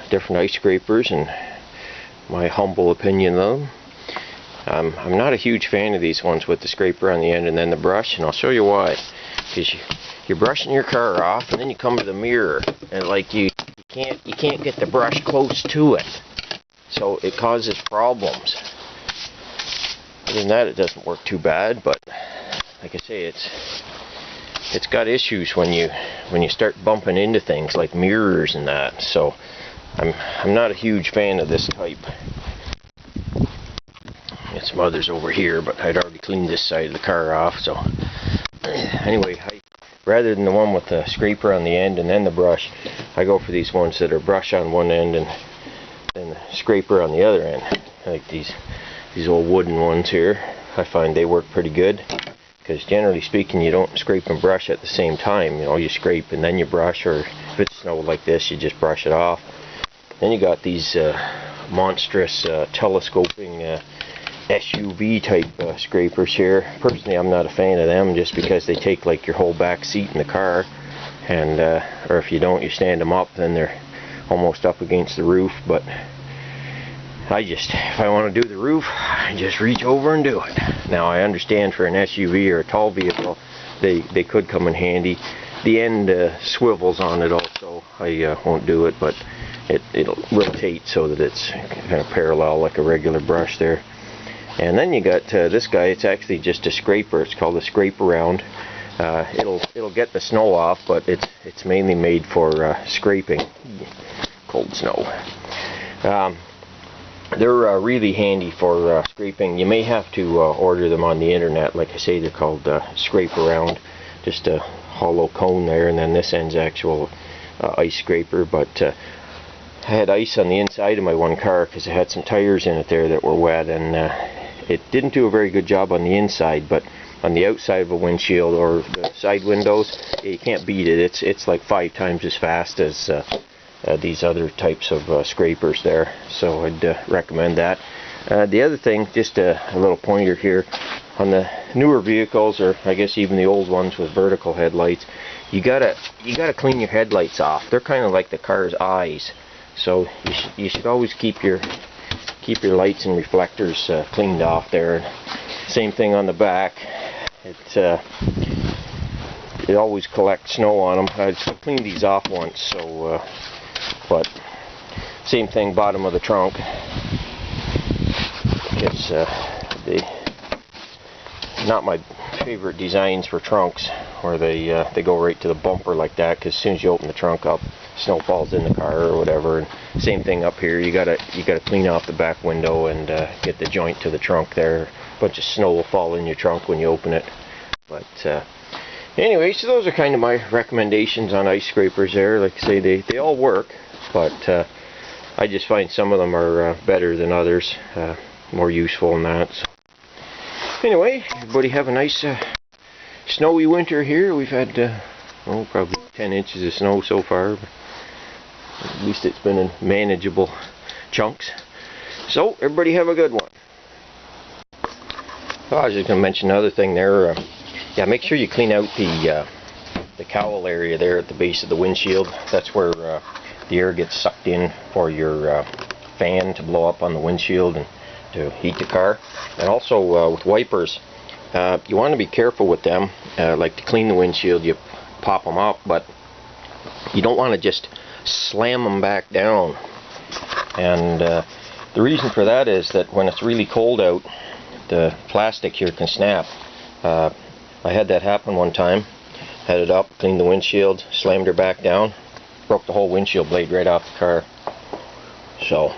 different ice scrapers and my humble opinion of them. I'm not a huge fan of these ones with the scraper on the end and then the brush, and I'll show you why. Because you're brushing your car off, and then you come to the mirror, and like you can't get the brush close to it, so it causes problems. Other than that, it doesn't work too bad, but like I say, it's got issues when you start bumping into things like mirrors and that. So I'm not a huge fan of this type. Got some others over here, but I'd already cleaned this side of the car off. So anyway, rather than the one with the scraper on the end and then the brush, I go for these ones that are brush on one end and then the scraper on the other end. Like these old wooden ones here. I find they work pretty good, because generally speaking, you don't scrape and brush at the same time. You know, you scrape and then you brush, or if it's snow like this, you just brush it off. Then you got these monstrous telescoping SUV type scrapers here. Personally, I'm not a fan of them, just because they take like your whole back seat in the car, and or if you don't, you stand them up, then they're almost up against the roof. But if I want to do the roof, I just reach over and do it. Now I understand for an SUV or a tall vehicle, they could come in handy. The end swivels on it also. I won't do it, but it'll rotate so that it's kind of parallel like a regular brush there. And then you got this guy. It's actually just a scraper. It's called a scrape around. It'll get the snow off, but it's mainly made for scraping cold snow. They're really handy for scraping. You may have to order them on the internet. Like I say, they're called scrape around. Just a hollow cone there, and then this end's actual ice scraper. But I had ice on the inside of my one car because it had some tires in it there that were wet, and it didn't do a very good job on the inside, but on the outside of a windshield or the side windows, you can't beat it. It's like 5 times as fast as these other types of scrapers there. So I'd recommend that. The other thing, just a little pointer here, on the newer vehicles, or I guess even the old ones with vertical headlights, you gotta clean your headlights off. They're kind of like the car's eyes. So you should always keep your lights and reflectors cleaned off there. Same thing on the back. It always collects snow on them. I cleaned these off once, so but same thing, bottom of the trunk. It's not my favorite designs for trunks, where they go right to the bumper like that, because as soon as you open the trunk up, snow falls in the car or whatever. And same thing up here. You gotta clean off the back window and get the joint to the trunk there. A bunch of snow will fall in your trunk when you open it. But anyway, so those are kind of my recommendations on ice scrapers there. Like I say, they all work, but I just find some of them are better than others, more useful than that. So anyway, everybody have a nice snowy winter here. We've had probably 10 inches of snow so far. But at least it's been in manageable chunks. So everybody have a good one. Oh, I was just going to mention another thing there. Yeah, make sure you clean out the cowl area there at the base of the windshield. That's where the air gets sucked in for your fan to blow up on the windshield and to heat the car. And also with wipers, you want to be careful with them. Like to clean the windshield, you pop them up, but you don't want to just slam them back down. And the reason for that is that when it's really cold out, the plastic here can snap. I had that happen one time. Had it up, cleaned the windshield, slammed her back down, broke the whole windshield blade right off the car. So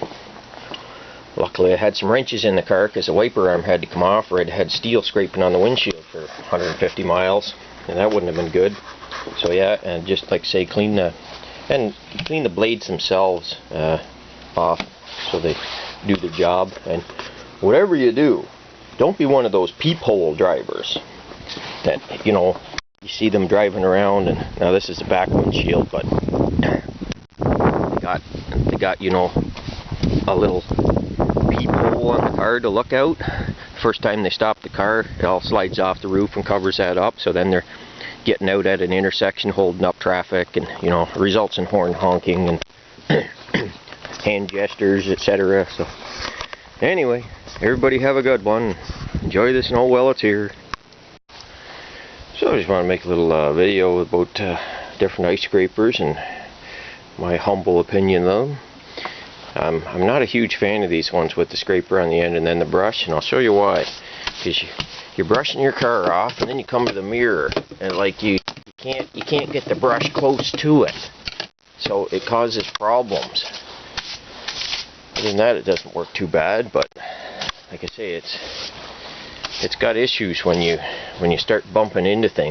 luckily I had some wrenches in the car, because the wiper arm had to come off, or it had steel scraping on the windshield for 150 miles, and that wouldn't have been good. So yeah, and just like say, clean the blades themselves off so they do the job. And whatever you do, don't be one of those peephole drivers that, you know, you see them driving around, and now this is the back windshield, but they got you know, a little peephole on the car to look out. First time they stop the car, it all slides off the roof and covers that up, so then they're getting out at an intersection, holding up traffic, and you know, results in horn honking and hand gestures, etc. So anyway, everybody have a good one. Enjoy the snow while it's here. So I just want to make a little video about different ice scrapers and my humble opinion of them. I'm not a huge fan of these ones with the scraper on the end and then the brush, and I'll show you why. Because you're brushing your car off, and then you come to the mirror, and like you can't get the brush close to it, so it causes problems. Other than that, it doesn't work too bad, but like I say, it's got issues when you start bumping into things.